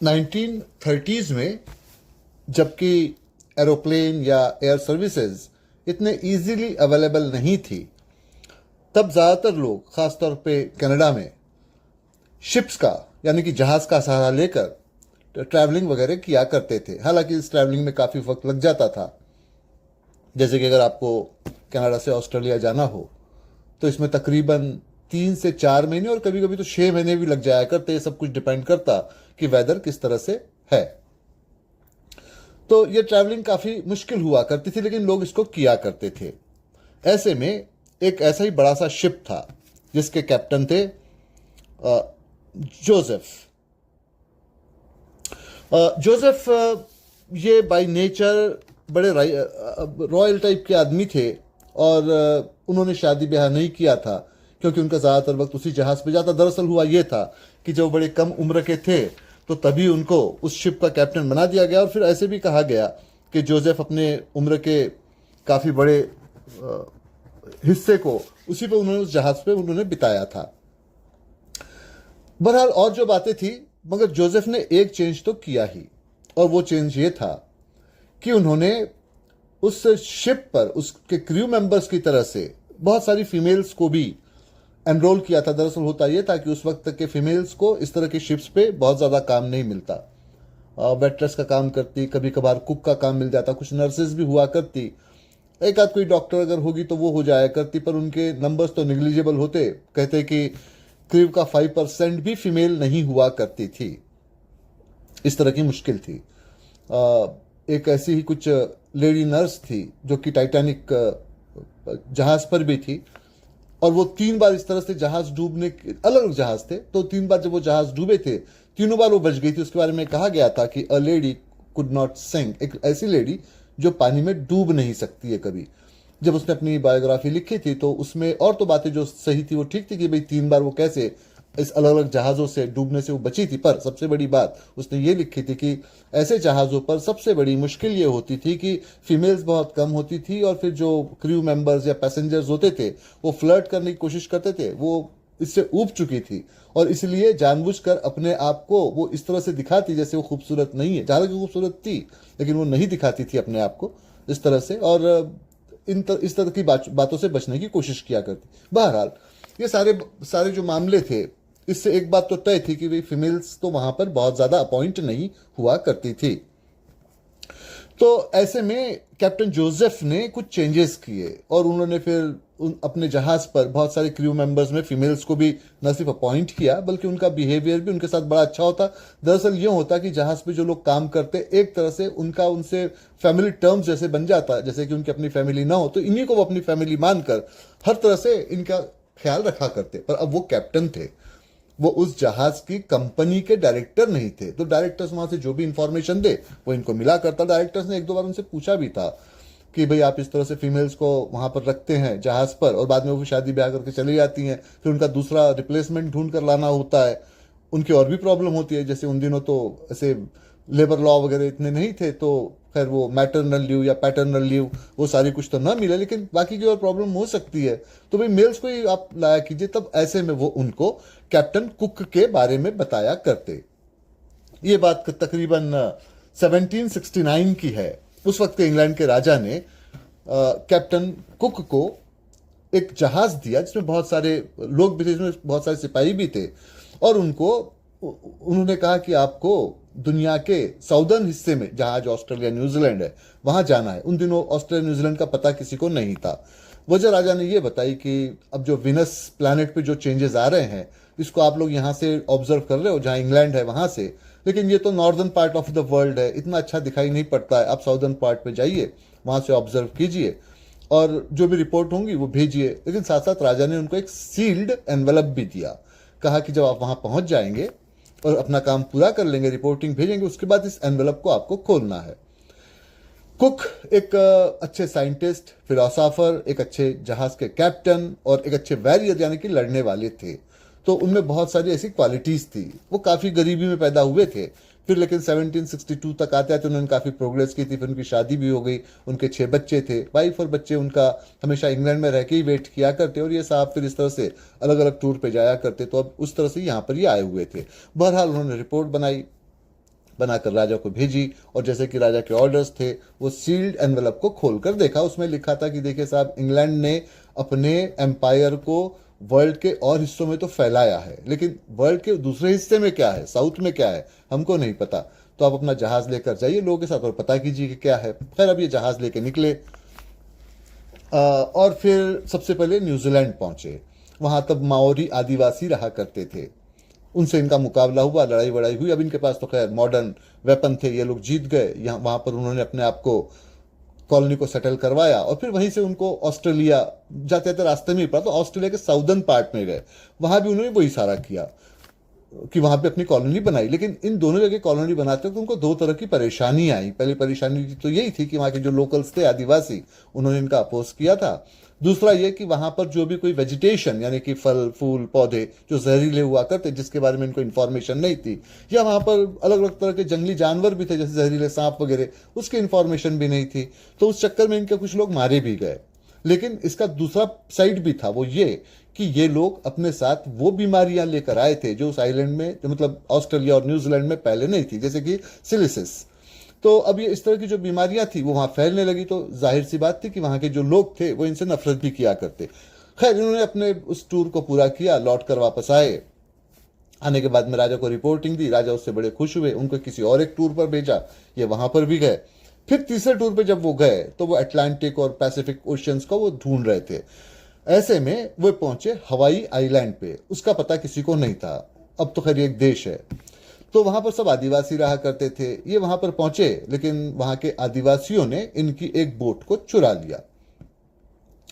1930s में, जबकि aeroplane या एयर सर्विसेज इतने इजीली अवेलेबल नहीं थी, तब ज़्यादातर लोग, ख़ासतौर पे कनाडा में, शिप्स का यानी कि जहाज़ का सहारा लेकर ट्रैवलिंग वगैरह किया करते थे। हालांकि इस ट्रैवलिंग में काफ़ी वक्त लग जाता था। जैसे कि अगर आपको कनाडा से ऑस्ट्रेलिया जाना हो तो इसमें तकरीबन 3 से 4 महीने और कभी कभी तो 6 महीने भी लग जाया करते। सब कुछ डिपेंड करता कि वेदर किस तरह से है। तो ये ट्रैवलिंग काफ़ी मुश्किल हुआ करती थी, लेकिन लोग इसको किया करते थे। ऐसे में एक ऐसा ही बड़ा सा शिप था जिसके कैप्टन थे जोसेफ। जोसेफ ये बाय नेचर बड़े रॉयल टाइप के आदमी थे और उन्होंने शादी ब्याह नहीं किया था क्योंकि उनका ज़्यादातर वक्त उसी जहाज़ पे जाता। दरअसल हुआ ये था कि जब बड़े कम उम्र के थे तो तभी उनको उस शिप का कैप्टन बना दिया गया और फिर ऐसे भी कहा गया कि जोसेफ अपने उम्र के काफ़ी बड़े हिस्से को उसी पे उन्होंने, उस जहाज़ पे उन्होंने बिताया था। बहरहाल और जो बातें थी, मगर जोसेफ ने एक चेंज तो किया ही, और वो चेंज ये था कि उन्होंने उस शिप पर उसके क्रू मेंबर्स की तरह से बहुत सारी फीमेल्स को भी एनरोल किया था। दरअसल होता यह था कि उस वक्त तक के फीमेल्स को इस तरह के शिप्स पे बहुत ज़्यादा काम नहीं मिलता। वेट्रेस का काम करती, कभी कभार कुक का काम मिल जाता, कुछ नर्सेज भी हुआ करती, एक आध कोई डॉक्टर अगर होगी तो वो हो जाया करती, पर उनके नंबर्स तो निग्लिजिबल होते। कहते कि क्रू का 5% भी फीमेल नहीं हुआ करती थी। इस तरह की मुश्किल थी। एक ऐसी ही कुछ लेडी नर्स थी जो कि टाइटैनिक जहाज पर भी थी, और वो 3 बार इस तरह से जहाज डूबने, अलग अलग जहाज थे, तो 3 बार जब वो जहाज डूबे थे, तीनों बार वो बच गई थी। उसके बारे में कहा गया था कि a lady could not think, एक ऐसी लेडी जो पानी में डूब नहीं सकती है कभी। जब उसने अपनी बायोग्राफी लिखी थी तो उसमें और तो बातें जो सही थी वो ठीक थी कि भाई 3 बार वो कैसे इस अलग अलग जहाज़ों से डूबने से वो बची थी, पर सबसे बड़ी बात उसने ये लिखी थी कि ऐसे जहाज़ों पर सबसे बड़ी मुश्किल ये होती थी कि फीमेल्स बहुत कम होती थी, और फिर जो क्रू मेंबर्स या पैसेंजर्स होते थे वो फ्लर्ट करने की कोशिश करते थे, वो इससे ऊब चुकी थी, और इसलिए जानबूझकर अपने आप को वो इस तरह से दिखाती जैसे वो खूबसूरत नहीं है। हालांकि खूबसूरत थी, लेकिन वो नहीं दिखाती थी अपने आप को इस तरह से, और इस तरह की बातों से बचने की कोशिश किया करती। बहरहाल ये सारे जो मामले थे, इससे एक बात तो तय थी कि भाई फीमेल्स तो वहां पर बहुत ज्यादा अपॉइंट नहीं हुआ करती थी। तो ऐसे में कैप्टन जोसेफ ने कुछ चेंजेस किए और उन्होंने फिर अपने जहाज पर बहुत सारे क्रू मेंबर्स में फीमेल्स को भी न सिर्फ अपॉइंट किया, बल्कि उनका बिहेवियर भी उनके साथ बड़ा अच्छा होता। दरअसल ये होता कि जहाज पे जो लोग काम करते, एक तरह से उनका उनसे फैमिली टर्म्स जैसे बन जाता, जैसे कि उनकी अपनी फैमिली ना हो तो इन्हीं को वो अपनी फैमिली मानकर हर तरह से इनका ख्याल रखा करते। पर अब वो कैप्टन थे, वो उस जहाज की कंपनी के डायरेक्टर नहीं थे, तो डायरेक्टर्स वहां से जो भी इंफॉर्मेशन दे वो इनको मिला करता। डायरेक्टर्स ने 1-2 बार उनसे पूछा भी था कि भाई आप इस तरह से फीमेल्स को वहां पर रखते हैं जहाज पर, और बाद में वो शादी ब्याह करके चली जाती हैं, फिर उनका दूसरा रिप्लेसमेंट ढूंढ कर लाना होता है। उनकी और भी प्रॉब्लम होती है, जैसे उन दिनों तो ऐसे लेबर लॉ वगैरह इतने नहीं थे, तो खैर वो मैटरनल लीव या पैटर्नल लीव वो सारी कुछ तो ना मिले, लेकिन बाकी की और प्रॉब्लम हो सकती है। तो भाई मेल्स को ही आप लाया कीजिए। तब ऐसे में वो उनको कैप्टन कुक के बारे में बताया करते। ये बात तकरीबन 1769 की है। उस वक्त के इंग्लैंड के राजा ने कैप्टन कुक को एक जहाज दिया जिसमें बहुत सारे लोग भी थे, जिसमें बहुत सारे सिपाही भी थे, और उन्होंने कहा कि आपको दुनिया के साउदर्न हिस्से में, जहां आज ऑस्ट्रेलिया न्यूजीलैंड है, वहां जाना है। उन दिनों ऑस्ट्रेलिया न्यूजीलैंड का पता किसी को नहीं था। वजह राजा ने यह बताई कि अब जो विनस प्लैनेट पे जो चेंजेस आ रहे हैं, इसको आप लोग यहाँ से ऑब्जर्व कर रहे हो, जहां इंग्लैंड है वहां से, लेकिन ये तो northern part of the world है, इतना अच्छा दिखाई नहीं पड़ता है। आप साउदर्न पार्ट पे जाइए, वहां से ऑब्जर्व कीजिए और जो भी रिपोर्ट होंगी वो भेजिए। लेकिन साथ साथ राजा ने उनको एक सील्ड एनवेलप भी दिया। कहा कि जब आप वहां पहुंच जाएंगे और अपना काम पूरा कर लेंगे, रिपोर्टिंग भेजेंगे, उसके बाद इस एनवेलप को आपको खोलना है। कुक एक अच्छे साइंटिस्ट, फिलोसोफर, एक अच्छे जहाज के कैप्टन और एक अच्छे वॉरियर यानी कि लड़ने वाले थे, तो उनमें बहुत सारी ऐसी क्वालिटीज थी। वो काफी गरीबी में पैदा हुए थे, फिर लेकिन 1762 तक आते आते उन्होंने काफी प्रोग्रेस की थी। फिर उनकी शादी भी हो गई, उनके 6 बच्चे थे। वाइफ और बच्चे उनका हमेशा इंग्लैंड में रह के ही वेट किया करते, और ये साहब फिर इस तरह से अलग अलग टूर पे जाया करते, तो अब उस तरह से यहाँ पर ये आए हुए थे। बहरहाल उन्होंने रिपोर्ट बनाई बनाकर राजा को भेजी, और जैसे कि राजा के ऑर्डर्स थे वो सील्ड एनवेलप को खोलकर देखा। उसमें लिखा था कि देखिए साहब, इंग्लैंड ने अपने एम्पायर को वर्ल्ड के और हिस्सों में तो फैलाया है, लेकिन वर्ल्ड के दूसरे हिस्से में क्या है, साउथ में क्या है, हमको नहीं पता। तो आप अपना जहाज लेकर जाइए लोगों के साथ और पता कीजिए कि क्या है। खैर, अब ये जहाज लेके निकले और फिर सबसे पहले न्यूजीलैंड पहुंचे। वहां तब माओरी आदिवासी रहा करते थे, उनसे इनका मुकाबला हुआ, लड़ाई वड़ाई हुई। अब इनके पास तो खैर मॉडर्न वेपन थे, ये लोग जीत गए। यहाँ वहां पर उन्होंने अपने आप को, कॉलोनी को सेटल करवाया, और फिर वहीं से उनको ऑस्ट्रेलिया जाते जाते रास्ते में ही पड़ा तो ऑस्ट्रेलिया के साउदर्न पार्ट में गए। वहां भी उन्होंने वही सारा किया कि वहां पे अपनी कॉलोनी बनाई। लेकिन इन दोनों जगह कॉलोनी बनाते वक्त उनको दो तरह की परेशानी आई। पहली परेशानी तो यही थी कि वहां के जो लोकल्स थे, आदिवासी, उन्होंने इनका अपोज किया था। दूसरा ये कि वहां पर जो भी कोई वेजिटेशन, यानी कि फल फूल पौधे जो जहरीले हुआ करते, जिसके बारे में इनको इन्फॉर्मेशन नहीं थी, या वहां पर अलग अलग तरह के जंगली जानवर भी थे जैसे जहरीले सांप वगैरह, उसकी इन्फॉर्मेशन भी नहीं थी। तो उस चक्कर में इनके कुछ लोग मारे भी गए। लेकिन इसका दूसरा साइड भी था, वो ये कि ये लोग अपने साथ वो बीमारियां लेकर आए थे जो उस आइलैंड में, जो मतलब ऑस्ट्रेलिया और न्यूजीलैंड में पहले नहीं थी, जैसे कि सिलिसिस। तो अब ये इस तरह की जो बीमारियां थी वो वहां फैलने लगी, तो जाहिर सी बात थी कि वहां के जो लोग थे वो इनसे नफरत भी किया करते। खैर, इन्होंने अपने उस टूर को पूरा किया, लौट कर वापस आए। आने के बाद में राजा को रिपोर्टिंग दी, राजा उससे बड़े खुश हुए, उनको किसी और एक टूर पर भेजा, ये वहां पर भी गए। फिर तीसरे टूर पे जब वो गए तो वो अटलांटिक और पैसिफिक ओशियंस को वो ढूंढ रहे थे। ऐसे में वो पहुंचे हवाई आइलैंड पे, उसका पता किसी को नहीं था। अब तो खैर एक देश है, तो वहां पर सब आदिवासी रहा करते थे। ये वहां पर पहुंचे, लेकिन वहां के आदिवासियों ने इनकी एक बोट को चुरा लिया।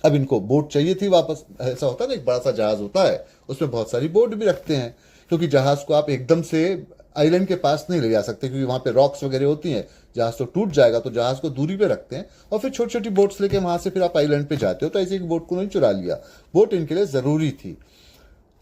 अब इनको बोट चाहिए थी वापस। ऐसा होता है ना, एक बड़ा सा जहाज होता है, उसमें बहुत सारी बोट भी रखते हैं, क्योंकि जहाज को आप एकदम से आइलैंड के पास नहीं ले जा सकते, क्योंकि वहां पे रॉक्स वगैरह होती हैं, जहाज तो टूट जाएगा। तो जहाज को दूरी पे रखते हैं और फिर छोटी छोटी बोट्स लेके वहां से फिर आप आइलैंड पे जाते हो। तो ऐसे एक बोट को उन्होंने चुरा लिया। बोट इनके लिए जरूरी थी।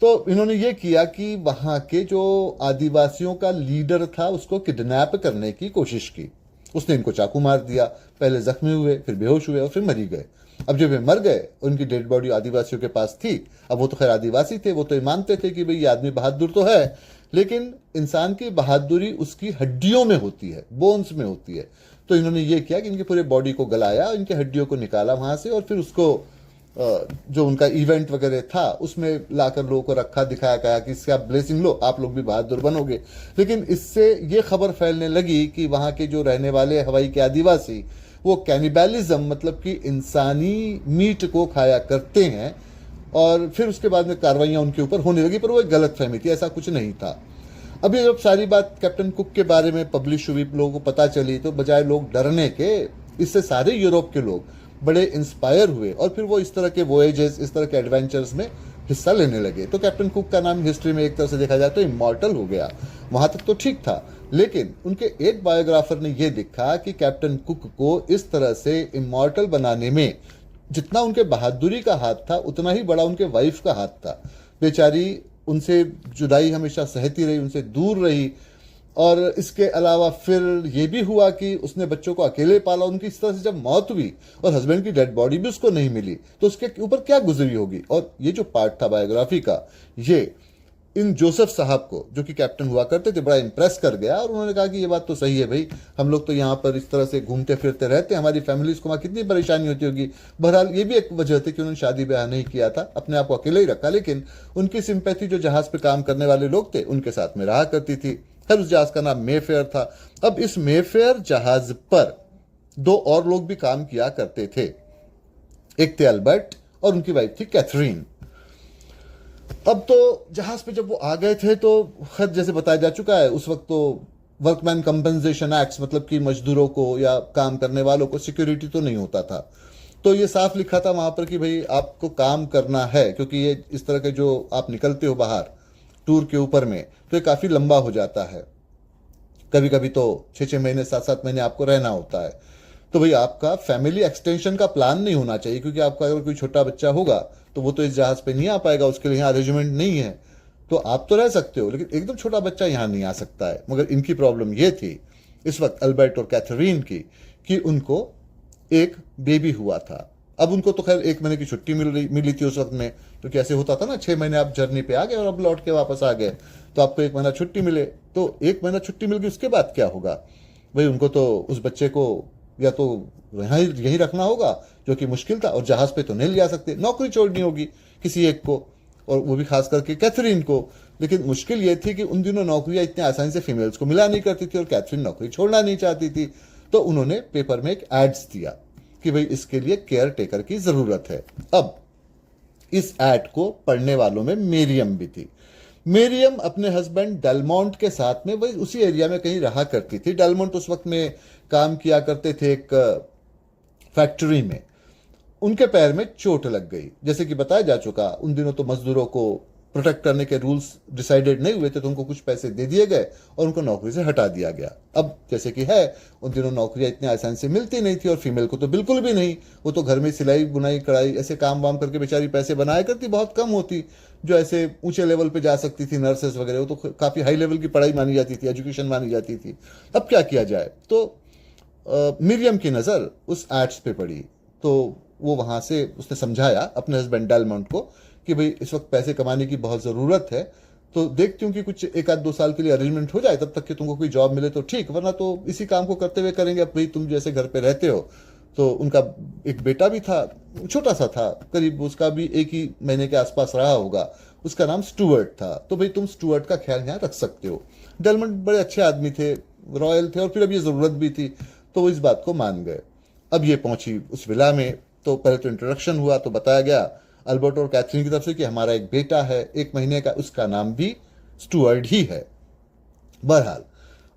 तो इन्होंने ये किया कि वहां के जो आदिवासियों का लीडर था उसको किडनैप करने की कोशिश की। उसने इनको चाकू मार दिया, पहले जख्मी हुए, फिर बेहोश हुए और फिर मरी गए। अब जब वे मर गए, उनकी डेड बॉडी आदिवासियों के पास थी। अब वो तो खैर आदिवासी थे, वो तो ये मानते थे कि भाई ये आदमी बहादुर तो है, लेकिन इंसान की बहादुरी उसकी हड्डियों में होती है, बोन्स में होती है। तो इन्होंने ये किया कि इनके पूरे बॉडी को गलाया, इनके हड्डियों को निकाला वहां से, और फिर उसको जो उनका इवेंट वगैरह था उसमें लाकर लोगों को रखा, दिखाया गया कि इससे आप ब्लेसिंग लो, आप लोग भी बहादुर बनोगे। लेकिन इससे ये खबर फैलने लगी कि वहां के जो रहने वाले हवाई के आदिवासी, वो कैनिबलिज्म, मतलब कि इंसानी मीट को खाया करते हैं। और फिर उसके बाद में कार्रवाइयां उनके ऊपर होने लगी, पर वो एक गलत फहमी थी, ऐसा कुछ नहीं था। अभी जब सारी बात कैप्टन कुक के बारे में पब्लिश हुई, लोगों को पता चली, तो बजाय लोग डरने के, इससे सारे यूरोप के लोग बड़े इंस्पायर हुए और फिर वो इस तरह के वोएजेस, इस तरह के एडवेंचर्स में हिस्सा लेने लगे। तो कैप्टन कुक का नाम हिस्ट्री में एक तरह से देखा जाए तो इमॉर्टल हो गया। वहां तक तो ठीक था, लेकिन उनके एक बायोग्राफर ने यह लिखा कि कैप्टन कुक को इस तरह से इमॉर्टल बनाने में जितना उनके बहादुरी का हाथ था, उतना ही बड़ा उनके वाइफ का हाथ था। बेचारी उनसे जुदाई हमेशा सहती रही, उनसे दूर रही। और इसके अलावा फिर यह भी हुआ कि उसने बच्चों को अकेले पाला। उनकी इस तरह से जब मौत हुई और हस्बैंड की डेड बॉडी भी उसको नहीं मिली, तो उसके ऊपर क्या गुजरी होगी। और ये जो पार्ट था बायोग्राफी का, ये इन जोसेफ साहब को, जो कि कैप्टन हुआ करते थे, बड़ा इंप्रेस कर गया। और उन्होंने कहा कि ये बात तो सही है भाई, हम लोग तो यहाँ पर इस तरह से घूमते फिरते रहते हैं, हमारी फैमिलीज को वहाँ कितनी परेशानी होती होगी। बहरहाल ये भी एक वजह थी कि उन्होंने शादी ब्याह नहीं किया था, अपने आप को अकेले ही रखा। लेकिन उनकी सिंपैथी जो जहाज पे काम करने वाले लोग थे उनके साथ में रहा करती थी। खैर, उस जहाज का नाम मेफेयर था। अब इस मेफेयर जहाज पर दो और लोग भी काम किया करते थे। एक थे अल्बर्ट और उनकी वाइफ थी कैथरीन। अब तो जहाज पे जब वो आ गए थे तो खैर जैसे बताया जा चुका है, उस वक्त तो वर्कमैन कंपनसेशन एक्ट, मतलब कि मजदूरों को या काम करने वालों को सिक्योरिटी तो नहीं होता था। तो ये साफ लिखा था वहां पर कि भाई आपको काम करना है, क्योंकि ये इस तरह के जो आप निकलते हो बाहर टूर के ऊपर में, तो ये काफी लंबा हो जाता है। कभी कभी तो 6-6 महीने 7-7 महीने आपको रहना होता है। तो भाई आपका फैमिली एक्सटेंशन का प्लान नहीं होना चाहिए, क्योंकि आपका अगर कोई छोटा बच्चा होगा तो वो तो इस जहाज पे नहीं आ पाएगा, उसके लिए यहाँ अरेंजमेंट नहीं है। तो आप तो रह सकते हो, लेकिन एकदम छोटा बच्चा यहाँ नहीं आ सकता है। मगर इनकी प्रॉब्लम ये थी इस वक्त अल्बर्ट और कैथरीन की, कि उनको एक बेबी हुआ था। अब उनको तो खैर 1 महीने की छुट्टी मिली थी उस वक्त में, क्योंकि ऐसे होता था ना, 6 महीने आप जर्नी पे आ गए और अब लौट के वापस आ गए, तो आपको 1 महीना छुट्टी मिले, तो 1 महीना छुट्टी मिल गई, उसके बाद क्या होगा भाई? उनको तो उस बच्चे को या तो यहीं रखना होगा, जो कि मुश्किल था, और जहाज पे तो नहीं ले जा सकते, नौकरी छोड़नी होगी किसी एक को, और वो भी खास करके कैथरीन को। लेकिन मुश्किल ये थी कि उन दिनों नौकरियां इतनी आसानी से फीमेल्स को मिला नहीं करती थी, और कैथरीन नौकरी छोड़ना नहीं चाहती थी। तो उन्होंने पेपर में एक एड्स दिया कि भाई इसके लिए केयर टेकर की जरूरत है। अब इस एड को पढ़ने वालों में मेरियम भी थी। मेरियम अपने हस्बैंड डेलमोंट के साथ में वही उसी एरिया में कहीं रहा करती थी। डेलमोंट उस वक्त में काम किया करते थे एक फैक्ट्री में। उनके पैर में चोट लग गई, जैसे कि बताया जा चुका, उन दिनों तो मजदूरों को प्रोटेक्ट करने के रूल्स डिसाइडेड नहीं हुए थे, तो उनको कुछ पैसे दे दिए गए और उनको नौकरी से हटा दिया गया। अब जैसे कि है, उन दिनों नौकरियां इतनी आसानी से मिलती नहीं थी, और फीमेल को तो बिल्कुल भी नहीं। वो तो घर में सिलाई बुनाई कढ़ाई ऐसे काम वाम करके बेचारी पैसे बनाया करती, बहुत कम होती जो ऐसे ऊंचे लेवल पे जा सकती थी, नर्सेस वगैरह, वो तो काफी हाई लेवल की पढ़ाई मानी जाती थी, एजुकेशन मानी जाती थी। अब क्या किया जाए? तो मिरियम की नज़र उस एड्स पे पड़ी, तो वो वहाँ से उसने समझाया अपने हस्बैंड डेलमोंट को कि भाई इस वक्त पैसे कमाने की बहुत ज़रूरत है, तो देखती हूँ कि कुछ 1 आध 2 साल के लिए अरेंजमेंट हो जाए, तब तक कि तुमको कोई जॉब मिले तो ठीक, वरना तो इसी काम को करते हुए करेंगे। अब भाई तुम जैसे घर पे रहते हो, तो उनका एक बेटा भी था, छोटा सा था, करीब उसका भी 1 ही महीने के आसपास रहा होगा, उसका नाम स्टुअर्ट था। तो भाई तुम स्टुअर्ट का ख्याल यहाँ रख सकते हो। डेलमोंट बड़े अच्छे आदमी थे, रॉयल थे, और फिर अब ये ज़रूरत भी थी, तो वो इस बात को मान गए। अब ये पहुंची उस विला में, तो पहले तो इंट्रोडक्शन हुआ, तो बताया गया अल्बर्ट और कैथरीन की तरफ से कि हमारा एक बेटा है 1 महीने का, उसका नाम भी स्टुअर्ट ही है। बहरहाल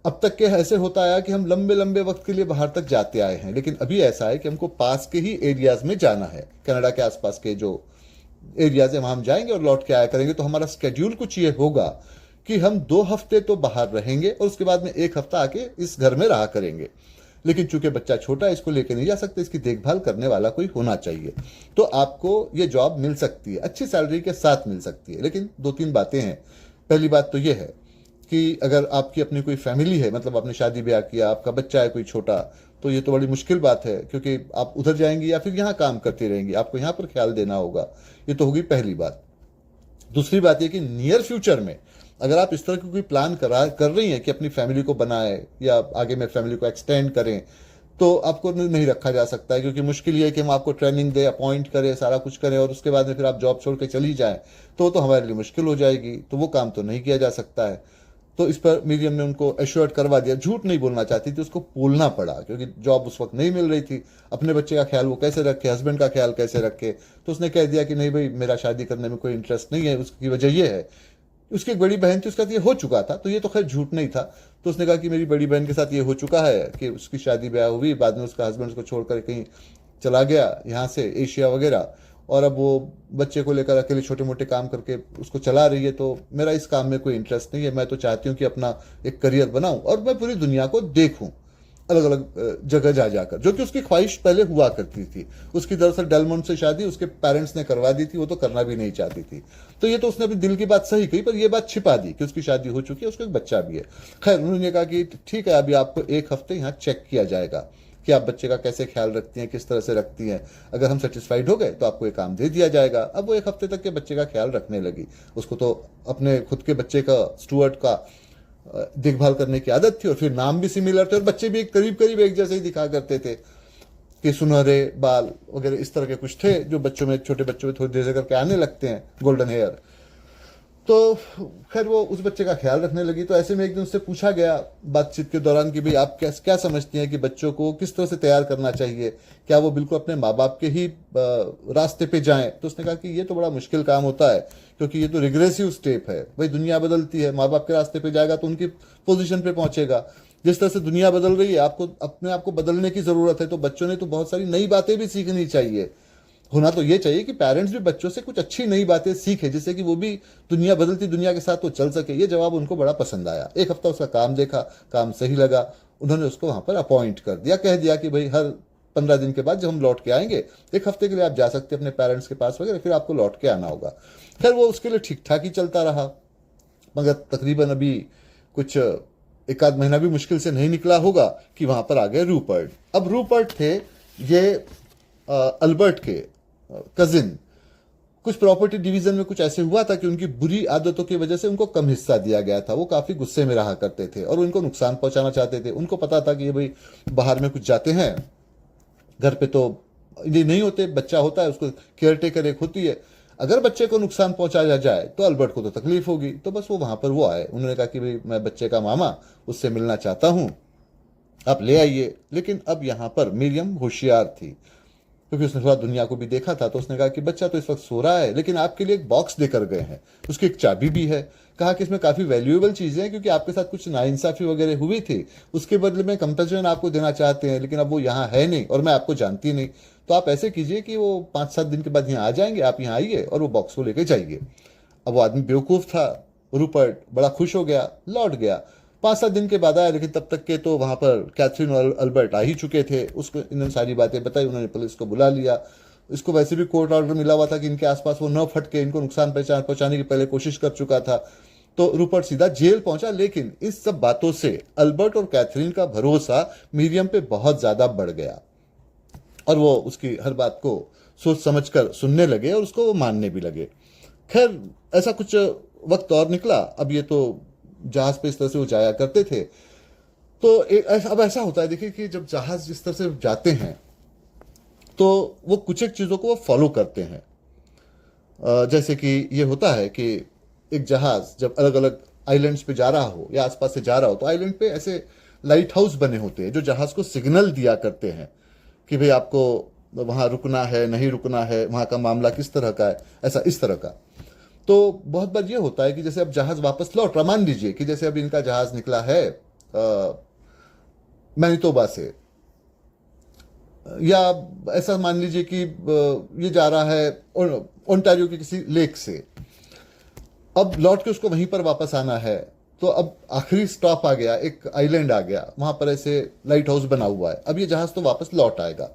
अब तक के ऐसे होता आया कि हम लंबे लंबे वक्त के लिए बाहर तक जाते आए हैं, लेकिन अभी ऐसा है कि हमको पास के ही एरियाज में जाना है, कनाडा के आसपास के जो एरियाज है वहां हम जाएंगे और लौट के आया करेंगे। तो हमारा स्केड्यूल कुछ ये होगा कि हम 2 हफ्ते तो बाहर रहेंगे और उसके बाद में 1 हफ्ता आके इस घर में रहा करेंगे। लेकिन चूंकि बच्चा छोटा है, इसको लेकर नहीं जा सकते, इसकी देखभाल करने वाला कोई होना चाहिए। तो आपको ये जॉब मिल सकती है, अच्छी सैलरी के साथ मिल सकती है, लेकिन 2-3 बातें हैं। पहली बात तो ये है कि अगर आपकी अपनी कोई फैमिली है, मतलब आपने शादी ब्याह किया, आपका बच्चा है कोई छोटा, तो ये तो बड़ी मुश्किल बात है, क्योंकि आप उधर जाएंगी या फिर यहाँ काम करती रहेंगी, आपको यहाँ पर ख्याल देना होगा। ये तो होगी पहली बात। दूसरी बात ये कि नियर फ्यूचर में अगर आप इस तरह की कोई प्लान कर रही हैं कि अपनी फैमिली को बनाए या आगे में फैमिली को एक्सटेंड करें, तो आपको नहीं रखा जा सकता है, क्योंकि मुश्किल ये है कि हम आपको ट्रेनिंग दें, अपॉइंट करें, सारा कुछ करें, और उसके बाद में फिर आप जॉब छोड़ के चली जाएं, तो हमारे लिए मुश्किल हो जाएगी। तो वो काम तो नहीं किया जा सकता है। तो इस पर मिरियम ने उनको एश्योर्ड करवा दिया। झूठ नहीं बोलना चाहती थी, उसको बोलना पड़ा, क्योंकि जॉब उस वक्त नहीं मिल रही थी। अपने बच्चे का ख्याल वो कैसे रखे, हस्बैंड का ख्याल कैसे रखे? तो उसने कह दिया कि नहीं भाई, मेरा शादी करने में कोई इंटरेस्ट नहीं है। उसकी वजह यह है, उसकी एक बड़ी बहन थी, उसका तो ये हो चुका था, तो ये तो खैर झूठ नहीं था। तो उसने कहा कि मेरी बड़ी बहन के साथ ये हो चुका है कि उसकी शादी ब्याह हुई, बाद में उसका हस्बैंड उसको छोड़कर कहीं चला गया, यहाँ से एशिया वगैरह, और अब वो बच्चे को लेकर अकेले छोटे मोटे काम करके उसको चला रही है। तो मेरा इस काम में कोई इंटरेस्ट नहीं है। मैं तो चाहती हूँ कि अपना एक करियर बनाऊं और मैं पूरी दुनिया को देखूं, अलग अलग जगह जा जाकर, जो कि उसकी ख्वाहिश पहले हुआ करती थी। उसकी दरअसल डेलमोंट से शादी उसके पेरेंट्स ने करवा दी थी, वो तो करना भी नहीं चाहती थी। तो ये तो उसने अपनी दिल की बात सही कही, पर ये बात छिपा दी कि उसकी शादी हो चुकी है, उसका एक बच्चा भी है। खैर, उन्होंने कहा कि ठीक है, अभी आपको 1 हफ्ते यहाँ चेक किया जाएगा कि आप बच्चे का कैसे ख्याल रखती हैं, किस तरह से रखती हैं। अगर हम सेटिस्फाइड हो गए तो आपको एक काम दे दिया जाएगा। अब वो 1 हफ्ते तक के बच्चे का ख्याल रखने लगी। उसको तो अपने खुद के बच्चे का, स्टुअर्ट का, देखभाल करने की आदत थी, और फिर नाम भी सिमिलर थे, और बच्चे भी करीब करीब एक जैसे ही दिखा करते थे कि सुनहरे बाल वगैरह इस तरह के कुछ थे, जो बच्चों में, छोटे बच्चों में थोड़ी देर करके आने लगते हैं, गोल्डन हेयर। तो खैर वो उस बच्चे का ख्याल रखने लगी। तो ऐसे में एक दिन उससे पूछा गया बातचीत के दौरान कि भाई आप क्या समझती हैं कि बच्चों को किस तरह से तैयार करना चाहिए, क्या वो बिल्कुल अपने माँ बाप के ही रास्ते पे जाएं? तो उसने कहा कि ये तो बड़ा मुश्किल काम होता है, क्योंकि ये तो रिग्रेसिव स्टेप है। भाई दुनिया बदलती है, माँ बाप के रास्ते पे जाएगा तो उनकी पोजीशन पे पहुंचेगा। जिस तरह से दुनिया बदल रही है, आपको अपने आप को बदलने की जरूरत है। तो बच्चों ने तो बहुत सारी नई बातें भी सीखनी चाहिए। होना तो ये चाहिए कि पेरेंट्स भी बच्चों से कुछ अच्छी नई बातें सीखे, जिससे कि वो भी दुनिया, बदलती दुनिया के साथ तो चल सके। ये जवाब उनको बड़ा पसंद आया। 1 हफ्ता उसका काम देखा, काम सही लगा, उन्होंने उसको वहां पर अपॉइंट कर दिया, कह दिया कि भाई हर 15 दिन के बाद जब हम लौट के आएंगे, 1 हफ्ते के लिए आप जा सकते हैं अपने पेरेंट्स के पास वगैरह, फिर आपको लौट के आना होगा। खैर वो उसके लिए ठीक ठाक ही चलता रहा, मगर तकरीबन अभी कुछ 1 आध महीना भी मुश्किल से नहीं निकला होगा कि वहां पर आ गए रूपर्ट। अब रूपर्ट थे ये अल्बर्ट के कजिन, कुछ प्रॉपर्टी डिवीजन में कुछ ऐसे हुआ था कि उनकी बुरी आदतों की वजह से उनको कम हिस्सा दिया गया था। वो काफी गुस्से में रहा करते थे और उनको नुकसान पहुंचाना चाहते थे। उनको पता था कि ये भाई बाहर में कुछ जाते हैं, घर पे तो ये नहीं होते, बच्चा होता है, उसको केयर टेकर एक होती है। अगर बच्चे को नुकसान पहुंचाया जाए तो अल्बर्ट को तो तकलीफ होगी। तो बस वो वहां पर वो आए, उन्होंने कहा कि भाई मैं बच्चे का मामा, उससे मिलना चाहता हूं, आप ले आइए। लेकिन अब यहां पर मिरियम होशियार थी, क्योंकि उसने थोड़ा दुनिया को भी देखा था। तो उसने कहा कि बच्चा तो इस वक्त सो रहा है, लेकिन आपके लिए एक बॉक्स देकर गए हैं, उसकी एक चाबी भी है। कहा कि इसमें काफी वैल्यूएबल चीजें हैं, क्योंकि आपके साथ कुछ नाइंसाफी वगैरह हुई थी, उसके बदले में कंपनसेशन आपको देना चाहते हैं, लेकिन अब वो यहाँ है नहीं और मैं आपको जानती नहीं। तो आप ऐसे कीजिए कि वो 5-7 दिन के बाद यहाँ आ जाएंगे, आप यहाँ आइए और वो बॉक्स को लेके जाइए। अब वो आदमी बेवकूफ था, रूपर्ट बड़ा खुश हो गया, लौट गया। 5-7 दिन के बाद आया, लेकिन तब तक के तो वहां पर कैथरीन और अल्बर्ट आ ही चुके थे। उसको इन्होंने सारी बातें बताई, उन्होंने पुलिस को बुला लिया। इसको वैसे भी कोर्ट ऑर्डर मिला हुआ था कि इनके आसपास वो न फटके, इनको नुकसान पहुंचाने की पहले कोशिश कर चुका था। तो रूपर्ट सीधा जेल पहुंचा। लेकिन इस सब बातों से अल्बर्ट और कैथरीन का भरोसा मिरियम पे बहुत ज्यादा बढ़ गया और वो उसकी हर बात को सोच समझकर सुनने लगे और उसको वो मानने भी लगे। खैर, ऐसा कुछ वक्त और निकला। अब ये तो जहाज पे इस तरह से वो जाया करते थे। तो अब ऐसा होता है, देखिए कि जब जहाज इस तरह से जाते हैं तो वो कुछ एक चीजों को वो फॉलो करते हैं। जैसे कि ये होता है कि एक जहाज जब अलग अलग आइलैंड्स पे जा रहा हो या आसपास से जा रहा हो, तो आइलैंड पे ऐसे लाइट हाउस बने होते हैं जो जहाज को सिग्नल दिया करते हैं कि भाई आपको वहां रुकना है, नहीं रुकना है, वहां का मामला किस तरह का है, ऐसा इस तरह का। तो बहुत बार ये होता है कि जैसे अब जहाज वापस लौट रहा, मान लीजिए कि जैसे अब इनका जहाज निकला है मैनिटोबा से, या ऐसा मान लीजिए कि ये जा रहा है ओंटारियो के किसी लेक से, अब लौट के उसको वहीं पर वापस आना है। तो अब आखिरी स्टॉप आ गया, एक आइलैंड आ गया, वहां पर ऐसे लाइट हाउस बना हुआ है। अब ये जहाज तो वापस लौट आएगा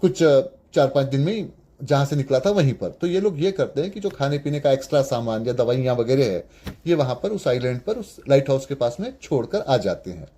कुछ 4-5 दिन में ही, जहां से निकला था वहीं पर। तो ये लोग ये करते हैं कि जो खाने पीने का एक्स्ट्रा सामान या दवाइयां वगैरह है, ये वहां पर उस आइलैंड पर उस लाइट हाउस के पास में छोड़कर आ जाते हैं,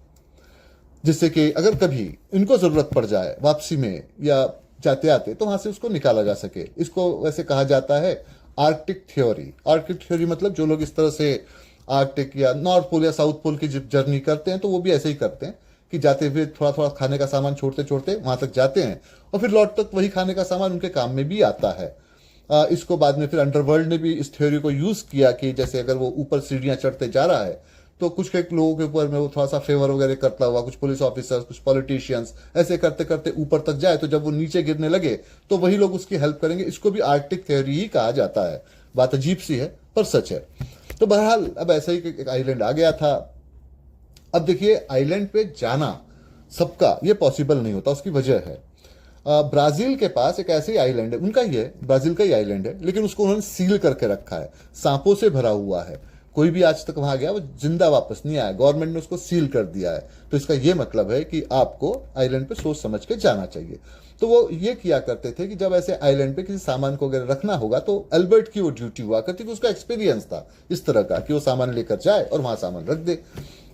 जिससे कि अगर कभी इनको जरूरत पड़ जाए वापसी में या जाते आते, तो वहां से उसको निकाला जा सके। इसको वैसे कहा जाता है आर्कटिक थ्योरी। आर्कटिक थ्योरी मतलब जो लोग इस तरह से आर्कटिक या नॉर्थ पोल या साउथ पोल की जर्नी करते हैं, तो वो भी ऐसे ही करते हैं कि जाते हुए थोड़ा थोड़ा खाने का सामान छोड़ते छोड़ते वहां तक जाते हैं और फिर लौट तक वही खाने का सामान उनके काम में भी आता है। इसको बाद में फिर अंडरवर्ल्ड ने भी इस थ्योरी को यूज किया कि जैसे अगर वो ऊपर सीढ़ियां चढ़ते जा रहा है, तो कुछ एक लोगों के ऊपर में वो थोड़ा सा फेवर वगैरह करता हुआ, कुछ पुलिस ऑफिसर्स, कुछ पॉलिटिशियंस, ऐसे करते करते ऊपर तक जाए, तो जब वो नीचे गिरने लगे तो वही लोग उसकी हेल्प करेंगे। इसको भी आर्कटिक थ्योरी ही कहा जाता है। बात अजीब सी है पर सच है। तो बहरहाल अब ऐसा ही एक आइलैंड आ गया था। अब देखिए, आइलैंड पे जाना सबका ये पॉसिबल नहीं होता, उसकी वजह है ब्राजील के पास एक ऐसे ही आइलैंड है, उनका ही है, ब्राजील का ही आइलैंड है, लेकिन उसको उन्होंने सील करके रखा है, सांपों से भरा हुआ है। कोई भी आज तक वहां गया वो जिंदा वापस नहीं आया, गवर्नमेंट ने उसको सील कर दिया है। तो इसका ये मतलब है कि आपको आइलैंड पे सोच समझ के जाना चाहिए। तो वो ये किया करते थे कि जब ऐसे आइलैंड पे किसी सामान को अगर रखना होगा, तो अल्बर्ट की वो ड्यूटी हुआ करती थी, उसका एक्सपीरियंस था इस तरह का कि वो सामान लेकर जाए और वहां सामान रख दे,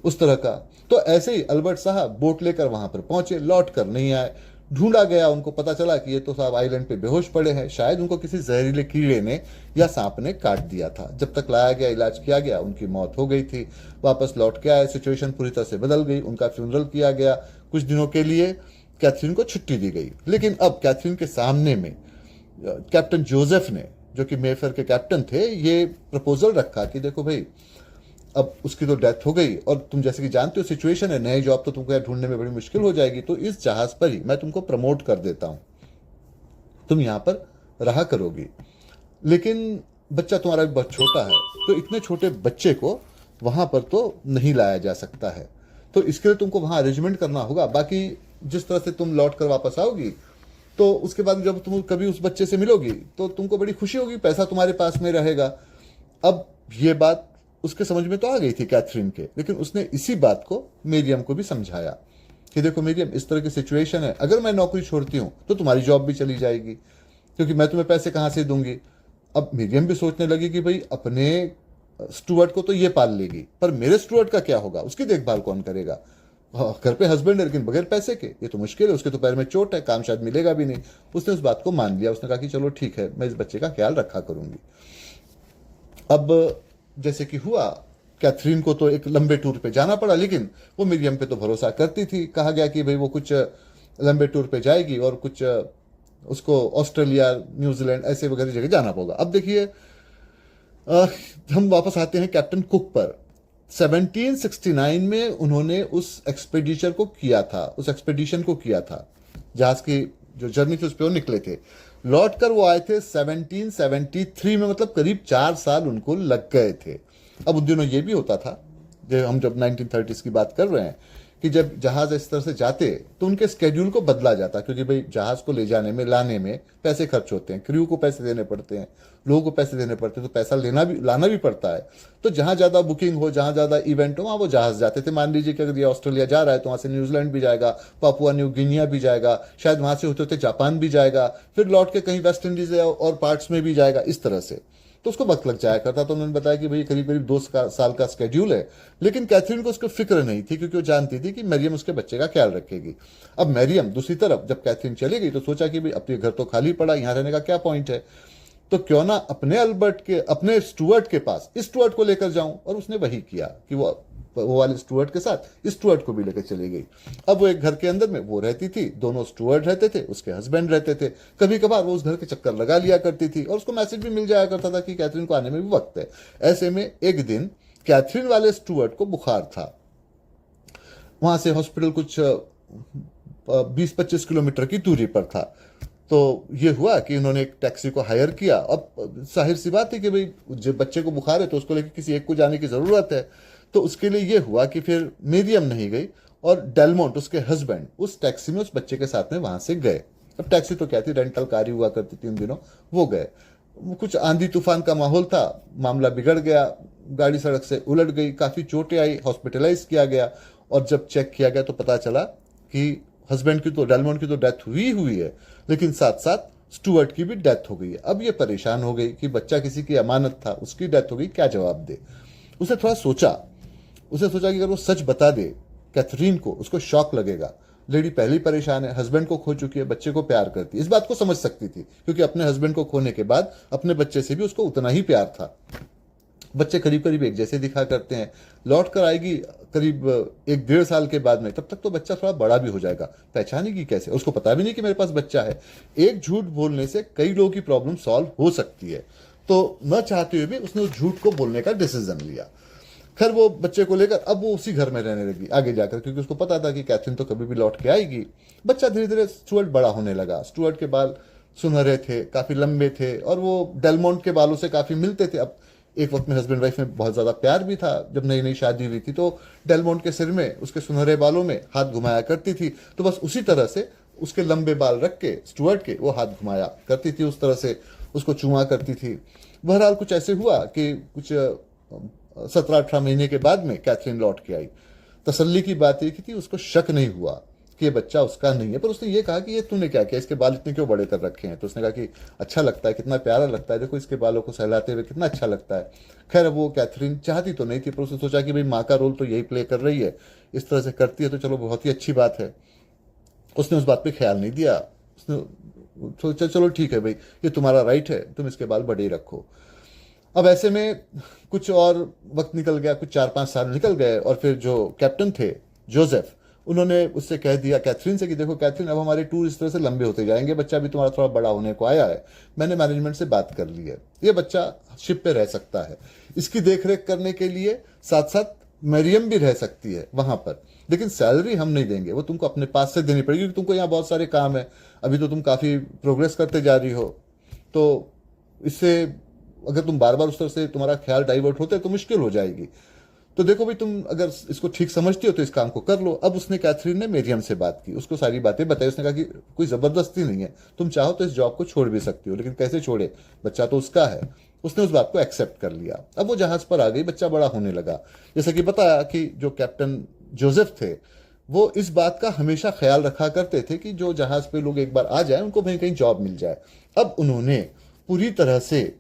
उस तरह का। तो ऐसे ही अल्बर्ट साहब बोट लेकर वहां पर पहुंचे, लौट कर नहीं आए। ढूंढा गया, उनको पता चला कि ये तो साहब आइलैंड पे बेहोश पड़े हैं, शायद उनको किसी जहरीले कीड़े ने या सांप ने काट दिया था। जब तक लाया गया, इलाज किया गया, उनकी मौत हो गई थी। वापस लौट के आए, सिचुएशन पूरी तरह से बदल गई, उनका फ्यूनरल किया गया, कुछ दिनों के लिए कैथरीन को छुट्टी दी गई। लेकिन अब कैथरीन के सामने में कैप्टन जोसेफ ने, जो कि मेफेयर के कैप्टन थे, ये प्रपोजल रखा कि देखो भाई, अब उसकी तो डेथ हो गई और तुम जैसे कि जानते हो सिचुएशन है, नए जॉब तो तुमको ढूंढने में बड़ी मुश्किल हो जाएगी, तो इस जहाज पर ही मैं तुमको प्रमोट कर देता हूं, तुम यहां पर रहा करोगी। लेकिन बच्चा तुम्हारा भी बहुत छोटा है, तो इतने छोटे बच्चे को वहां पर तो नहीं लाया जा सकता है, तो इसके लिए तुमको वहां अरेंजमेंट करना होगा। बाकी जिस तरह से तुम लौट कर वापस आओगी, तो उसके बाद जब तुम कभी उस बच्चे से मिलोगी तो तुमको बड़ी खुशी होगी, पैसा तुम्हारे पास में रहेगा। अब ये बात उसके समझ में तो आ गई थी कैथरीन के, लेकिन उसने इसी बात को मिरियम को भी समझाया कि देखो मिरियम, इस तरह की सिचुएशन है, अगर मैं नौकरी छोड़ती हूं तो तुम्हारी जॉब भी चली जाएगी, क्योंकि मैं तुम्हें पैसे कहां से दूंगी। अब मिरियम भी सोचने लगी कि भाई अपने स्टुअर्ट को तो ये पाल लेगी, पर मेरे स्टुअर्ट का क्या होगा, उसकी देखभाल कौन करेगा। हाँ, घर पे हस्बैंड है लेकिन बगैर पैसे के, ये तो मुश्किल है, उसके तो पैर में चोट है, काम शायद मिलेगा भी नहीं। उसने उस बात को मान लिया, उसने कहा कि चलो ठीक है, मैं इस बच्चे का ख्याल रखा करूंगी। अब जैसे कि हुआ, कैथरीन को तो एक लंबे टूर पे जाना पड़ा, लेकिन वो मिरियम पे तो भरोसा करती थी। कहा गया कि भाई वो कुछ लंबे टूर पे जाएगी और कुछ उसको ऑस्ट्रेलिया, न्यूजीलैंड ऐसे वगैरह जगह जाना होगा। अब देखिए, अ, हम वापस आते हैं कैप्टन कुक पर। 1769 में उन्होंने उस एक्सपेडिशन को किया था, जहाज की जो जर्नी थी उस पर वो निकले थे। लौट कर वो आए थे 1773 में, मतलब करीब 4 साल उनको लग गए थे। अब उन दिनों ये भी होता था, जब 1930s की बात कर रहे हैं, कि जब जहाज इस तरह से जाते तो उनके स्केड्यूल को बदला जाता, क्योंकि भाई जहाज को ले जाने में, लाने में पैसे खर्च होते हैं, क्रू को पैसे देने पड़ते हैं, लोगों को पैसे देने पड़ते हैं, तो पैसा लाना भी पड़ता है। तो जहां ज्यादा बुकिंग हो, जहां ज्यादा इवेंट हो, वहां वो जहाज जाते थे। मान लीजिए कि अगर ये ऑस्ट्रेलिया जा रहा है तो वहां से न्यूजीलैंड भी जाएगा, पापुआ न्यू गिनिया भी जाएगा, शायद वहां से होते होते जापान भी जाएगा, फिर लौट के कहीं वेस्ट इंडीज और पार्ट्स में भी जाएगा, इस तरह से। तो उसको वक्त लग जाया करता। तो उन्होंने बताया कि भाई करीब करीब 2 साल का स्केड्यूल है। लेकिन कैथरीन को उसको फिक्र नहीं थी, क्योंकि वो जानती थी कि मरियम उसके बच्चे का ख्याल रखेगी। अब मरियम दूसरी तरफ जब कैथरीन चली गई तो सोचा कि भाई अब ये घर तो खाली पड़ा, यहाँ रहने का क्या पॉइंट है, तो क्यों ना अपने स्टुअर्ट के पास इस स्टुअर्ट को लेकर जाऊं। और उसने वही किया कि वो वाले स्टुअर्ट के साथ इस स्टुअर्ट को भी लेकर चली गई। अब वो एक घर के अंदर में वो रहती थी, दोनों स्टुअर्ट रहते थे, उसके हस्बैंड रहते थे। कभी कभार वो उस घर के चक्कर लगा लिया करती थी और उसको मैसेज भी मिल जाया करता था कि कैथरीन को आने में भी वक्त है। ऐसे में एक दिन कैथरीन वाले स्टुअर्ट को बुखार था। वहां से हॉस्पिटल कुछ 20-25 किलोमीटर की दूरी पर था। तो ये हुआ कि उन्होंने एक टैक्सी को हायर किया। अब जाहिर सी बात है कि भाई जब बच्चे को बुखार है तो उसको लेकर किसी एक को जाने की ज़रूरत है। तो उसके लिए ये हुआ कि फिर मेरियम नहीं गई और डेलमोंट उसके हस्बैंड उस टैक्सी में उस बच्चे के साथ में वहां से गए। अब टैक्सी तो क्या थी, रेंटल कार ही हुआ करती थी उन दिनों। वो गए, कुछ आंधी तूफान का माहौल था, मामला बिगड़ गया, गाड़ी सड़क से उलट गई, काफ़ी चोटें आई, हॉस्पिटलाइज किया गया। और जब चेक किया गया तो पता चला कि हस्बैंड की तो, डेलमोंट की तो डेथ हुई है, लेकिन साथ साथ स्टुअर्ट की भी डेथ हो गई है। अब ये परेशान हो गई कि बच्चा किसी की अमानत था, उसकी डेथ हो गई, क्या जवाब दे। उसने थोड़ा सोचा, कि अगर वो सच बता दे कैथरीन को, उसको शॉक लगेगा। लेडी पहले ही परेशान है, हस्बैंड को खो चुकी है, बच्चे को प्यार करती है। इस बात को समझ सकती थी, क्योंकि अपने हस्बैंड को खोने के बाद अपने बच्चे से भी उसको उतना ही प्यार था। बच्चे करीब करीब एक जैसे दिखा करते हैं। लौट कर आएगी करीब 1-1.5 साल के बाद में, तब तक तो बच्चा थोड़ा बड़ा भी हो जाएगा। पहचानेगी कैसे, उसको पता भी नहीं कि मेरे पास बच्चा है। एक झूठ बोलने से कई लोगों की प्रॉब्लम सॉल्व हो सकती है। तो न चाहते हुए भी उसने उस झूठ को बोलने का डिसीजन लिया। खैर वो बच्चे को लेकर अब वो उसी घर में रहने लगी आगे जाकर, क्योंकि उसको पता था कि कैथरीन तो कभी भी लौट के आएगी। बच्चा धीरे धीरे स्टुअर्ट बड़ा होने लगा। स्टुअर्ट के बाल सुनहरे थे, काफी लंबे थे, और वो डेलमोंट के बालों से काफी मिलते थे। अब एक वक्त में हस्बैंड वाइफ में बहुत ज्यादा प्यार भी था। जब नई नई शादी हुई थी तो डेलमोंट के सिर में, उसके सुनहरे बालों में हाथ घुमाया करती थी। तो बस उसी तरह से उसके लंबे बाल रख के स्टुअर्ट के वो हाथ घुमाया करती थी, उस तरह से उसको चूमा करती थी। बहरहाल कुछ ऐसे हुआ कि कुछ 17-18 महीने के बाद में कैथरीन लौट के आई। तसल्ली की बात यह थी, उसको शक नहीं हुआ कि ये बच्चा उसका नहीं है। पर उसने ये कहा कि ये तूने क्या किया, इसके बाल इतने क्यों बड़े कर रखे हैं। तो उसने कहा कि अच्छा लगता है, कितना प्यारा लगता है, देखो इसके बालों को सहलाते हुए कितना अच्छा लगता है। खैर वो कैथरीन चाहती तो नहीं थी, पर उसने सोचा कि भाई माँ का रोल तो यही प्ले कर रही है, इस तरह से करती है तो चलो बहुत ही अच्छी बात है। उसने उस बात पे ख्याल नहीं दिया। उसने सोचा चलो ठीक है भाई, ये तुम्हारा राइट है, तुम इसके बाल बड़े ही रखो। अब ऐसे में कुछ और वक्त निकल गया, कुछ 4-5 साल निकल गए, और फिर जो कैप्टन थे जोसेफ, उन्होंने उससे कह दिया कैथरीन से कि देखो कैथरीन, अब हमारे टूर इस तरह से लंबे होते जाएंगे, बच्चा भी तुम्हारा थोड़ा बड़ा होने को आया है, मैंने मैनेजमेंट से बात कर ली है, ये बच्चा शिप पे रह सकता है, इसकी देखरेख करने के लिए साथ साथ मरियम भी रह सकती है वहां पर, लेकिन सैलरी हम नहीं देंगे, वो तुमको अपने पास से देनी पड़ेगी, क्योंकि तुमको यहाँ बहुत सारे काम है, अभी तो तुम काफी प्रोग्रेस करते जा रही हो। तो इससे अगर तुम बार बार उस तरह से तुम्हारा ख्याल डाइवर्ट होता है तो मुश्किल हो जाएगी। तो देखो भाई, तुम अगर इसको ठीक समझती हो तो इस काम को कर लो। अब उसने कैथरीन ने मेरियम से बात की, उसको सारी बातें बताई। उसने कहा कि कोई जबरदस्ती नहीं है, तुम चाहो तो इस जॉब को छोड़ भी सकती हो, लेकिन कैसे छोड़े, बच्चा तो उसका है। उसने उस बात को एक्सेप्ट कर लिया। अब वो जहाज पर आ गई, बच्चा बड़ा होने लगा। जैसा कि बताया कि जो कैप्टन जोसेफ थे वो इस बात का हमेशा ख्याल रखा करते थे कि जो जहाज पे लोग एक बार आ जाए उनको कहीं कहीं जॉब मिल जाए। अब उन्होंने पूरी तरह से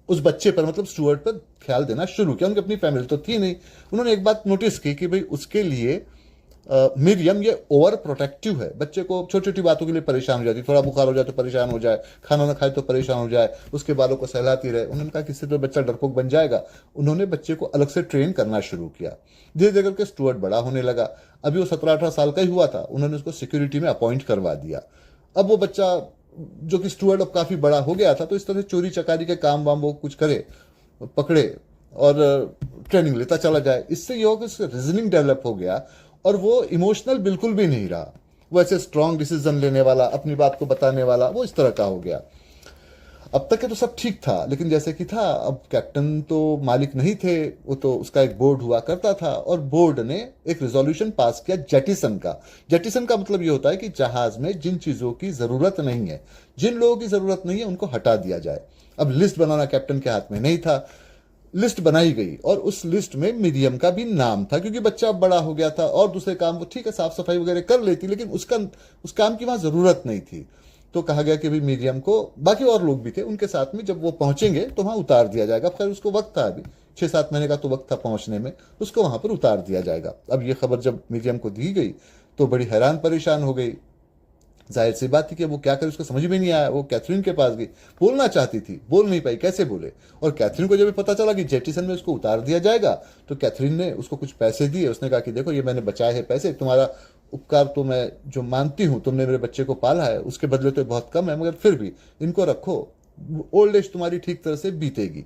उस बच्चे पर, मतलब स्टुअर्ट पर ख्याल देना शुरू किया। उनकी अपनी फैमिली तो थी नहीं। उन्होंने एक बात नोटिस की कि भाई उसके लिए मिरियम ये ओवर प्रोटेक्टिव है, बच्चे को छोटी छोटी बातों के लिए परेशान हो जाती, थोड़ा बुखार हो जाए तो परेशान हो जाए, खाना ना खाए तो परेशान हो जाए, उसके बालों को सहलाती रहे। उन्होंने कहा कि इससे तो बच्चा डरपोक बन जाएगा। उन्होंने बच्चे को अलग से ट्रेन करना शुरू किया। धीरे धीरे करके स्टुअर्ट बड़ा होने लगा। अभी वो 17-18 साल का ही हुआ था, उन्होंने उसको सिक्योरिटी में अपॉइंट करवा दिया। अब वो बच्चा जो कि स्टुअर्ट अब काफी बड़ा हो गया था, तो इस तरह चोरी चकारी के काम वाम वो कुछ करे, पकड़े और ट्रेनिंग लेता चला जाए। इससे ये हो कि उसका रीजनिंग डेवलप हो गया और वो इमोशनल बिल्कुल भी नहीं रहा। वो ऐसे स्ट्रांग डिसीजन लेने वाला, अपनी बात को बताने वाला, वो इस तरह का हो गया। अब तक के तो सब ठीक था, लेकिन जैसे कि था, अब कैप्टन तो मालिक नहीं थे, वो तो उसका एक बोर्ड हुआ करता था और बोर्ड ने एक रेजोल्यूशन पास किया जेटिसन का। जेटिसन का मतलब ये होता है कि जहाज में जिन चीजों की जरूरत नहीं है, जिन लोगों की जरूरत नहीं है, उनको हटा दिया जाए। अब लिस्ट बनाना कैप्टन के हाथ में नहीं था। लिस्ट बनाई गई और उस लिस्ट में मिरियम का भी नाम था, क्योंकि बच्चा बड़ा हो गया था और दूसरे काम वो ठीक है साफ सफाई वगैरह कर लेती, लेकिन उस काम की वहां जरूरत नहीं थी। तो कहा गया कि भाई मिरियम को, बाकी और लोग भी थे उनके साथ में, जब वो पहुंचेंगे तो वहां उतार दिया जाएगा। खैर उसको वक्त था, अभी 6-7 महीने का तो वक्त था पहुंचने में, उसको वहां पर उतार दिया जाएगा। अब ये खबर जब मिरियम को दी गई तो बड़ी हैरान परेशान हो गई। जाहिर सी बात थी कि वो क्या करे, उसको समझ में नहीं आया। वो कैथरीन के पास गई, बोलना चाहती थी, बोल नहीं पाई, कैसे बोले। और कैथरीन को जब पता चला कि जेटिसन में उसको उतार दिया जाएगा, तो कैथरीन ने उसको कुछ पैसे दिए। उसने कहा कि देखो ये मैंने बचाए हैं पैसे, तुम्हारा उपकार तो मैं जो मानती हूँ, तुमने मेरे बच्चे को पाला है, उसके बदले तो बहुत कम है, मगर फिर भी इनको रखो, ओल्ड एज तुम्हारी ठीक तरह से बीतेगी।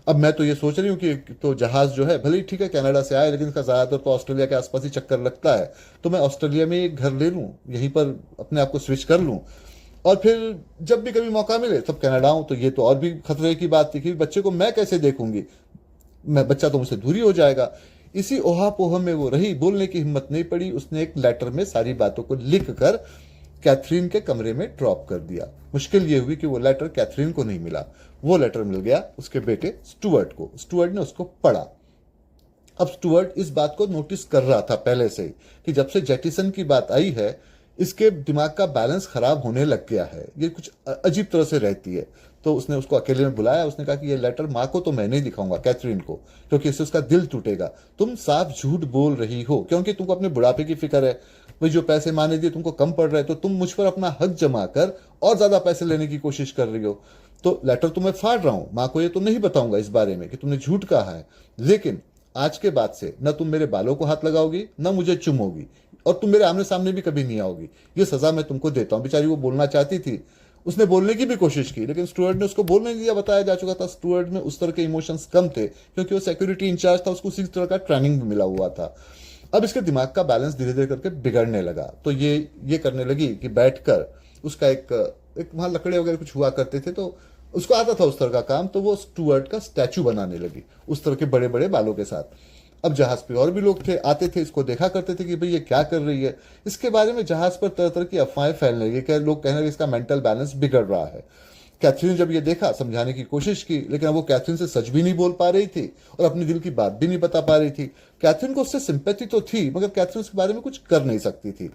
अब मैं तो ये सोच रही हूँ कि तो जहाज जो है भले ही ठीक है कनाडा से आए, लेकिन इसका ज्यादातर तो ऑस्ट्रेलिया के आसपास ही चक्कर लगता है, तो मैं ऑस्ट्रेलिया में एक घर ले लूँ, यहीं पर अपने आप को स्विच कर लूँ, और फिर जब भी कभी मौका मिले तब कनाडा आऊँ। तो ये तो और भी खतरे की बात थी कि बच्चे को मैं कैसे देखूंगी, मैं बच्चा तो मुझसे दूरी हो जाएगा। इसी ओहापोह में वो रही, बोलने की हिम्मत नहीं पड़ी। उसने एक लेटर में सारी बातों को लिख कर कैथरीन के कमरे में ड्रॉप कर दिया। मुश्किल ये हुई कि वो लेटर कैथरीन को नहीं मिला, वो लेटर मिल गया उसके बेटे स्टुअर्ट को। स्टुअर्ट ने उसको पढ़ा। अब स्टुअर्ट इस बात को नोटिस कर रहा था पहले से ही कि जब से जेटिसन की बात आई है, इसके दिमाग का बैलेंस खराब होने लग गया है, ये कुछ अजीब तरह से रहती है। तो उसने उसको अकेले में बुलाया। उसने कहा कि ये लेटर माँ को तो मैं नहीं दिखाऊंगा, कैथरीन को, क्योंकि इससे उसका दिल टूटेगा। तुम साफ झूठ बोल रही हो, क्योंकि तुमको अपने बुढ़ापे की फिक्र है। भाई जो पैसे माने दिए तुमको कम पड़ रहे, तो तुम मुझ पर अपना हक जमा कर और ज्यादा पैसे लेने की कोशिश कर रही हो। तो लेटर तो मैं फाड़ रहा हूं, माँ को ये तो नहीं बताऊंगा इस बारे में कि तुमने झूठ कहा है, लेकिन आज के बाद से न तुम मेरे बालों को हाथ लगाओगी, न मुझे चुमोगी, और तुम मेरे आमने सामने भी कभी नहीं आओगी। ये सजा मैं तुमको देता हूं। बेचारी वो बोलना चाहती थी, उसने बोलने की भी कोशिश की, लेकिन स्टुअर्ट ने उसको बोलने नहीं दिया। बताया जा चुका था स्टुअर्ट में उस तरह के इमोशंस कम थे, क्योंकि वो सिक्योरिटी इंचार्ज था, उसको उसी तरह का ट्रेनिंग भी मिला हुआ था। अब इसके दिमाग का बैलेंस धीरे धीरे करके बिगड़ने लगा। तो ये करने लगी कि बैठकर उसका एक वहां लकड़े वगैरह कुछ हुआ करते थे, तो उसको आता था उस तरह का काम, तो वो स्टुअर्ट का स्टैचू बनाने लगी उस तरह के बड़े बड़े बालों के साथ। अब जहाज पे और भी लोग थे, आते थे, इसको देखा करते थे कि भाई ये क्या कर रही है। इसके बारे में जहाज पर तरह तरह की अफवाहें फैलने लगी, क्या लोग कहने लगे इसका मेंटल बैलेंस बिगड़ रहा है। कैथरीन ने जब ये देखा, समझाने की कोशिश की, लेकिन अब वो कैथरीन से सच भी नहीं बोल पा रही थी और अपने दिल की बात भी नहीं बता पा रही थी। कैथरीन को उससे सिंपैथी तो थी, मगर कैथरीन उसके बारे में कुछ कर नहीं सकती थी।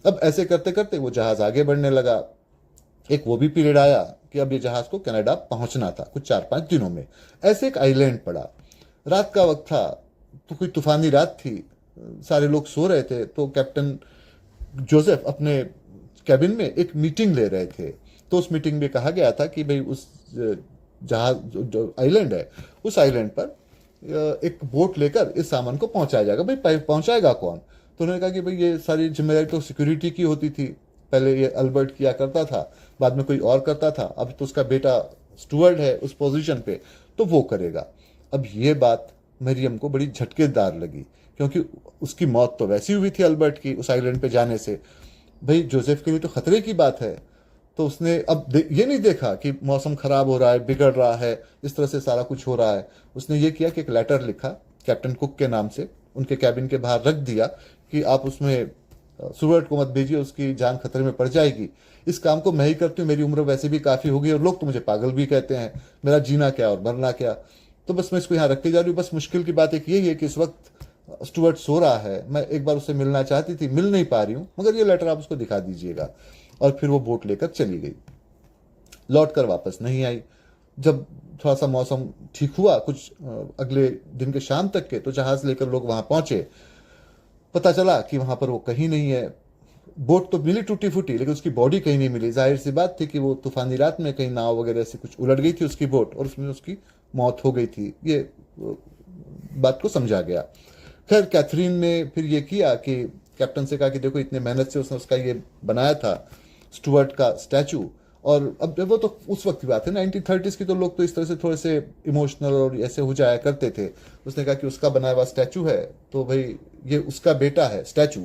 अब ऐसे करते करते वो जहाज आगे बढ़ने लगा। एक वो भी पीरियड आया कि अब ये जहाज को कनाडा पहुंचना था कुछ 4-5 दिनों में। ऐसे एक आइलैंड पड़ा, रात का वक्त था, तो कोई तूफानी रात थी, सारे लोग सो रहे थे। तो कैप्टन जोसेफ अपने कैबिन में एक मीटिंग ले रहे थे। तो उस मीटिंग में कहा गया था कि भाई उस जहाज जो आइलैंड है, उस आइलैंड पर एक बोट लेकर इस सामान को पहुंचाया जाएगा। भाई पहुंचाएगा कौन? तो उन्होंने कहा कि भाई ये सारी जिम्मेदारी तो सिक्योरिटी की होती थी, पहले ये अल्बर्ट किया करता था, बाद में कोई और करता था, अब तो उसका बेटा स्टुअर्ट है उस पोजीशन पे, तो वो करेगा। अब ये बात मरियम को बड़ी झटकेदार लगी, क्योंकि उसकी मौत तो वैसी हुई थी अल्बर्ट की उस आइलैंड पे जाने से। भाई जोसेफ के लिए तो खतरे की बात है। तो उसने अब ये नहीं देखा कि मौसम खराब हो रहा है, बिगड़ रहा है, इस तरह से सारा कुछ हो रहा है। उसने ये किया कि एक लेटर लिखा कैप्टन कुक के नाम से, उनके कैबिन के बाहर रख दिया कि आप उसमें स्टुअर्ट को मत भेजिए, उसकी जान खतरे में पड़ जाएगी। इस काम को मैं ही करती हूँ, मेरी उम्र वैसे भी काफी होगी और लोग तो मुझे पागल भी कहते हैं, मेरा जीना क्या और मरना क्या। तो बस मैं इसको यहाँ रख के जा रही हूँ। बस मुश्किल की बात एक यही है कि इस वक्त स्टुअर्ट सो रहा है, मैं एक बार उससे मिलना चाहती थी, मिल नहीं पा रही हूँ, मगर ये लेटर आप उसको दिखा दीजिएगा। और फिर वो बोट लेकर चली गई, लौट कर वापस नहीं आई। जब थोड़ा सा मौसम ठीक हुआ कुछ अगले दिन के शाम तक के, तो जहाज लेकर लोग वहां पहुंचे, पता चला कि वहां पर वो कहीं नहीं है। बोट तो मिली टूटी फूटी, लेकिन उसकी बॉडी कहीं नहीं मिली। जाहिर सी बात थी कि वो तूफानी रात में कहीं नाव वगैरह से कुछ उलट गई थी उसकी बोट, और उसमें उसकी मौत हो गई थी। ये बात को समझा गया। खैर कैथरीन ने फिर ये किया कि कैप्टन से कहा कि देखो इतने मेहनत से उसने उसका ये बनाया था स्टुअर्ट का स्टैचू, और अब वो तो उस वक्त की बात है 1930s की, तो लोग तो इस तरह से थोड़े से इमोशनल और ऐसे हो जाया करते थे। उसने कहा कि उसका बनाया हुआ स्टैचू है तो भाई ये उसका बेटा है स्टैचू,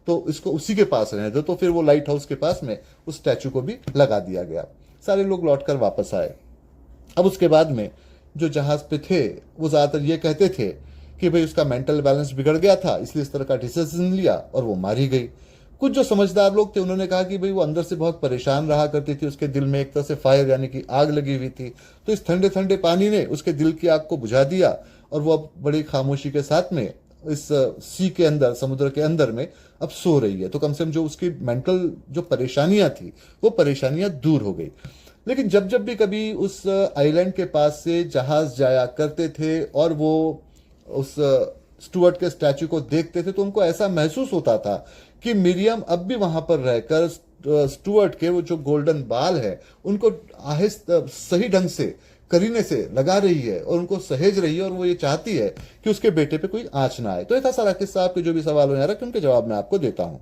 तो इसको उसी के पास रहने दो। तो फिर वो लाइट हाउस के पास में उस स्टैचू को भी लगा दिया गया। सारे लोग लौटकर वापस आए। अब उसके बाद में जो जहाज पे थे वो ज्यादातर ये कहते थे कि भाई उसका मेंटल बैलेंस बिगड़ गया था, इसलिए इस तरह का डिसीजन लिया और वो मारी गई। कुछ जो समझदार लोग थे उन्होंने कहा कि भाई वो अंदर से बहुत परेशान रहा करती थी, उसके दिल में एक तरह से फायर यानी कि आग लगी हुई थी, तो इस ठंडे ठंडे पानी ने उसके दिल की आग को बुझा दिया, और वो अब बड़ी खामोशी के साथ में इस सी के अंदर, समुद्र के अंदर में अब सो रही है। तो कम से कम जो उसकी मेंटल जो परेशानियां थी वो परेशानियां दूर हो गई। लेकिन जब जब भी कभी उस आइलैंड के पास से जहाज जाया करते थे और वो उस स्टुअर्ट के स्टैचू को देखते थे, तो उनको ऐसा महसूस होता था कि मिरियम अब भी वहां पर रहकर स्टुअर्ट के वो जो गोल्डन बाल है उनको आहिस्ता सही ढंग से करीने से लगा रही है और उनको सहेज रही है, और वो ये चाहती है कि उसके बेटे पे कोई आंच ना आए। तो ऐसा सारा किस्सा, आपके जो भी सवाल हो यहाँ रखे उनके जवाब मैं आपको देता हूं।